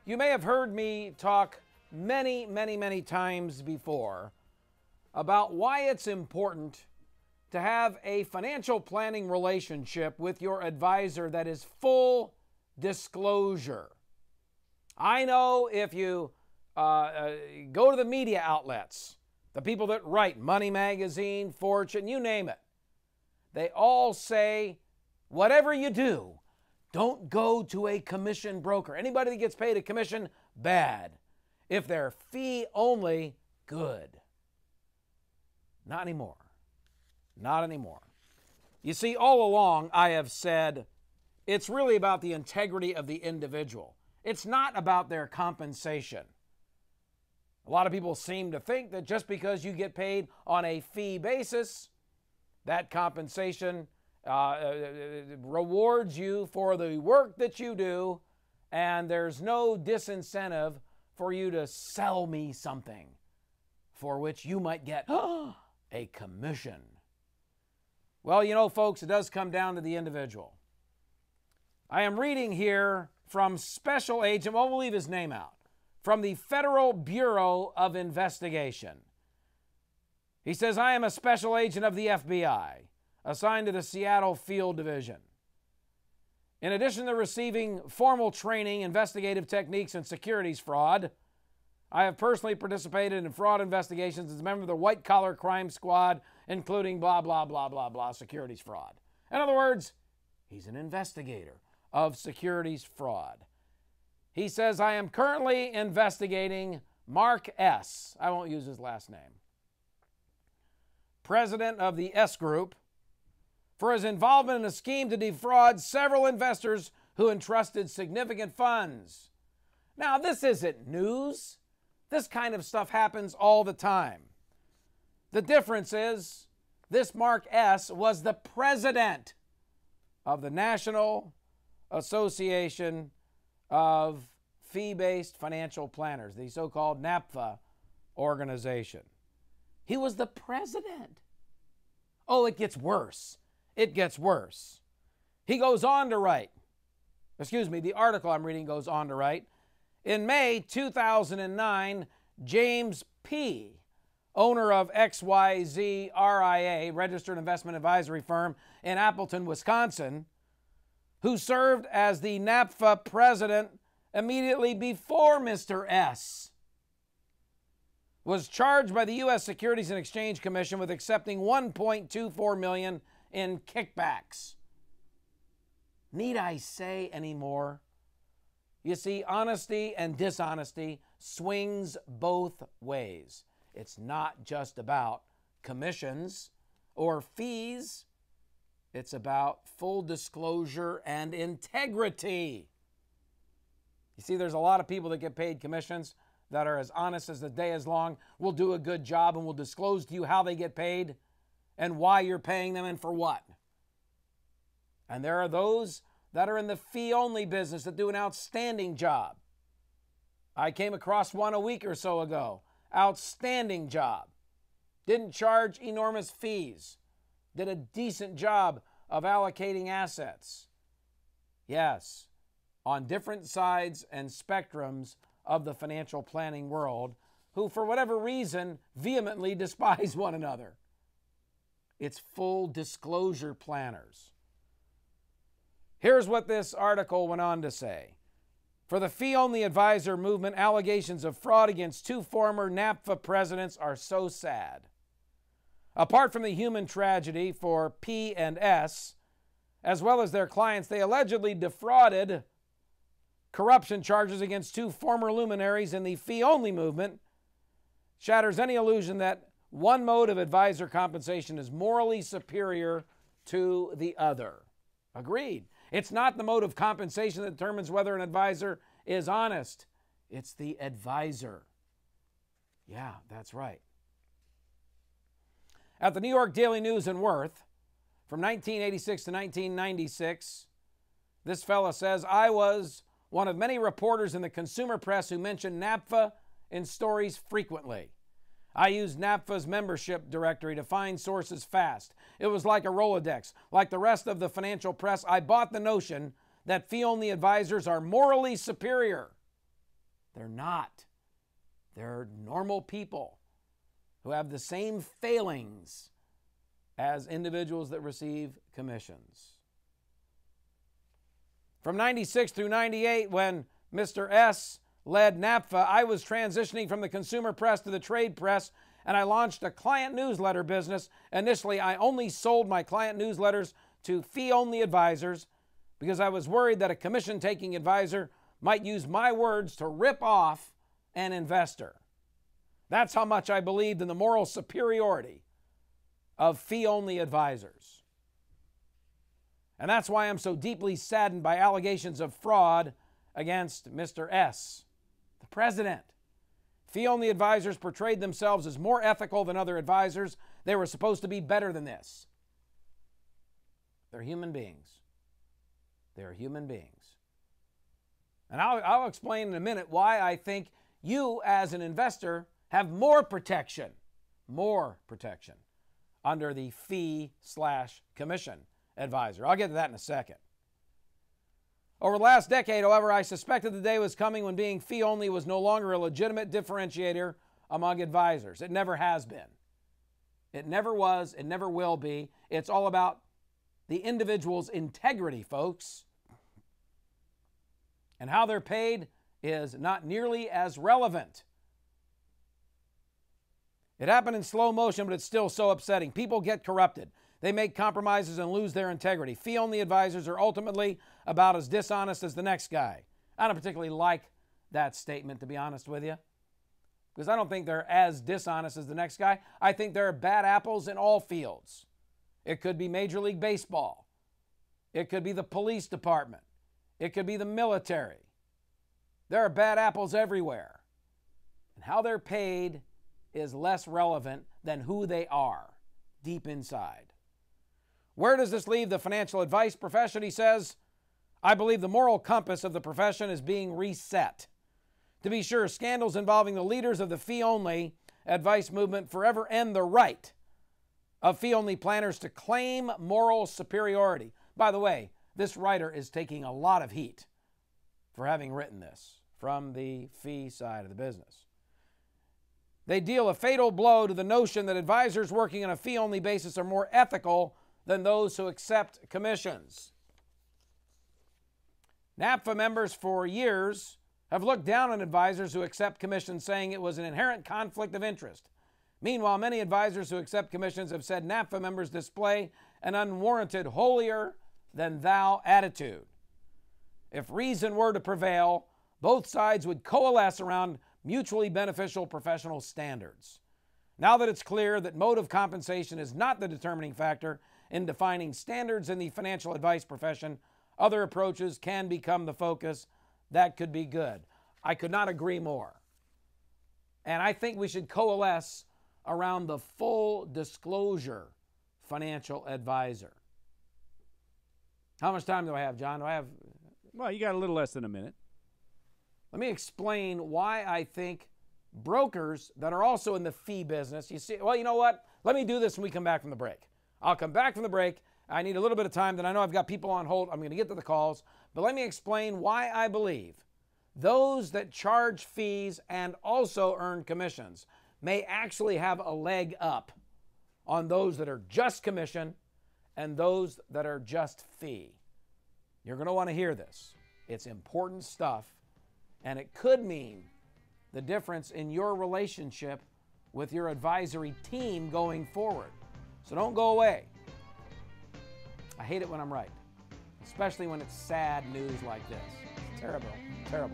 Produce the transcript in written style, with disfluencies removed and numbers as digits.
You may have heard me talk many times before about why it's important to have a financial planning relationship with your advisor that is full disclosure. I know if you go to the media outlets, the people that write Money Magazine, Fortune, you name it, they all say, whatever you do, don't go to a commission broker. Anybody that gets paid a commission, bad. If they're fee only, good. Not anymore. Not anymore. You see, all along I have said it's really about the integrity of the individual. It's not about their compensation. A lot of people seem to think that just because you get paid on a fee basis, that compensation rewards you for the work that you do, and there's no disincentive for you to sell me something for which you might get a commission. Well, you know, folks, it does come down to the individual. I am reading here from Special Agent, well, we'll leave his name out, from the Federal Bureau of Investigation. He says, I am a special agent of the FBI, assigned to the Seattle Field Division. In addition to receiving formal training, investigative techniques, and securities fraud, I have personally participated in fraud investigations as a member of the white-collar crime squad, including blah, blah, blah, blah, blah, securities fraud. In other words, he's an investigator of securities fraud. He says, I am currently investigating Mark S., I won't use his last name, president of the S Group, for his involvement in a scheme to defraud several investors who entrusted significant funds. Now, this isn't news. This kind of stuff happens all the time. The difference is this Mark S. was the president of the National Association of Fee-Based Financial Planners, the so-called NAPFA organization. He was the president. Oh, it gets worse. It gets worse. He goes on to write, the article I'm reading goes on to write, in May 2009, James P., owner of XYZ RIA, registered investment advisory firm in Appleton, Wisconsin, who served as the NAPFA president immediately before Mr. S., was charged by the U.S. Securities and Exchange Commission with accepting $1.24 million in kickbacks. Need I say any more? You see, honesty and dishonesty swings both ways. It's not just about commissions or fees. It's about full disclosure and integrity. You see, there's a lot of people that get paid commissions that are as honest as the day is long, will do a good job, and will disclose to you how they get paid and why you're paying them and for what. And there are those that are in the fee-only business that do an outstanding job. I came across one a week or so ago. Outstanding job. Didn't charge enormous fees. Did a decent job of allocating assets. Yes, on different sides and spectrums of the financial planning world, who for whatever reason vehemently despise one another. It's full disclosure planners. Here's what this article went on to say. For the fee-only advisor movement, allegations of fraud against two former NAPFA presidents are so sad. Apart from the human tragedy for P and S, as well as their clients, they allegedly defrauded. Corruption charges against two former luminaries in the fee-only movement shatters any illusion that one mode of advisor compensation is morally superior to the other. Agreed. It's not the mode of compensation that determines whether an advisor is honest. It's the advisor. Yeah, that's right. At the New York Daily News and Worth, from 1986 to 1996, this fella says, I was one of many reporters in the consumer press who mentioned NAPFA in stories frequently. I used NAPFA's membership directory to find sources fast. It was like a Rolodex. Like the rest of the financial press, I bought the notion that fee-only advisors are morally superior. They're not. They're normal people who have the same failings as individuals that receive commissions. From 96 through 98, when Mr. S led NAPFA, I was transitioning from the consumer press to the trade press, and I launched a client newsletter business. Initially, I only sold my client newsletters to fee-only advisors because I was worried that a commission-taking advisor might use my words to rip off an investor. That's how much I believed in the moral superiority of fee-only advisors. And that's why I'm so deeply saddened by allegations of fraud against Mr. S, the president. Fee-only advisors portrayed themselves as more ethical than other advisors. They were supposed to be better than this. They're human beings. They're human beings. And I'll explain in a minute why I think you as an investor have more protection under the fee/commission advisor. I'll get to that in a second. Over the last decade, however, I suspected the day was coming when being fee-only was no longer a legitimate differentiator among advisors. It never has been. It never was. It never will be. It's all about the individual's integrity, folks. And how they're paid is not nearly as relevant. It happened in slow motion, but it's still so upsetting. People get corrupted. They make compromises and lose their integrity. Fee-only advisors are ultimately about as dishonest as the next guy. I don't particularly like that statement, to be honest with you, because I don't think they're as dishonest as the next guy. I think there are bad apples in all fields. It could be Major League Baseball. It could be the police department. It could be the military. There are bad apples everywhere. And how they're paid is less relevant than who they are deep inside. Where does this leave the financial advice profession? He says, I believe the moral compass of the profession is being reset. To be sure, scandals involving the leaders of the fee-only advice movement forever end the right of fee-only planners to claim moral superiority. By the way, this writer is taking a lot of heat for having written this from the fee side of the business. They deal a fatal blow to the notion that advisors working on a fee-only basis are more ethical than those who accept commissions. NAPFA members for years have looked down on advisors who accept commissions, saying it was an inherent conflict of interest. Meanwhile, many advisors who accept commissions have said NAPFA members display an unwarranted holier-than-thou attitude. If reason were to prevail, both sides would coalesce around mutually beneficial professional standards. Now that it's clear that motive compensation is not the determining factor in defining standards in the financial advice profession, other approaches can become the focus. That could be good. I could not agree more. And I think we should coalesce around the full disclosure financial advisor. How much time do I have, John? Well, you got a little less than a minute. Let me explain why I think brokers that are also in the fee business, you see, well, you know what? Let me do this when we come back from the break. I'll come back from the break. I need a little bit of time. Then I know I've got people on hold. I'm going to get to the calls. But let me explain why I believe those that charge fees and also earn commissions may actually have a leg up on those that are just commission and those that are just fee. You're going to want to hear this. It's important stuff, and it could mean the difference in your relationship with your advisory team going forward. So don't go away. I hate it when I'm right, especially when it's sad news like this. It's terrible, terrible.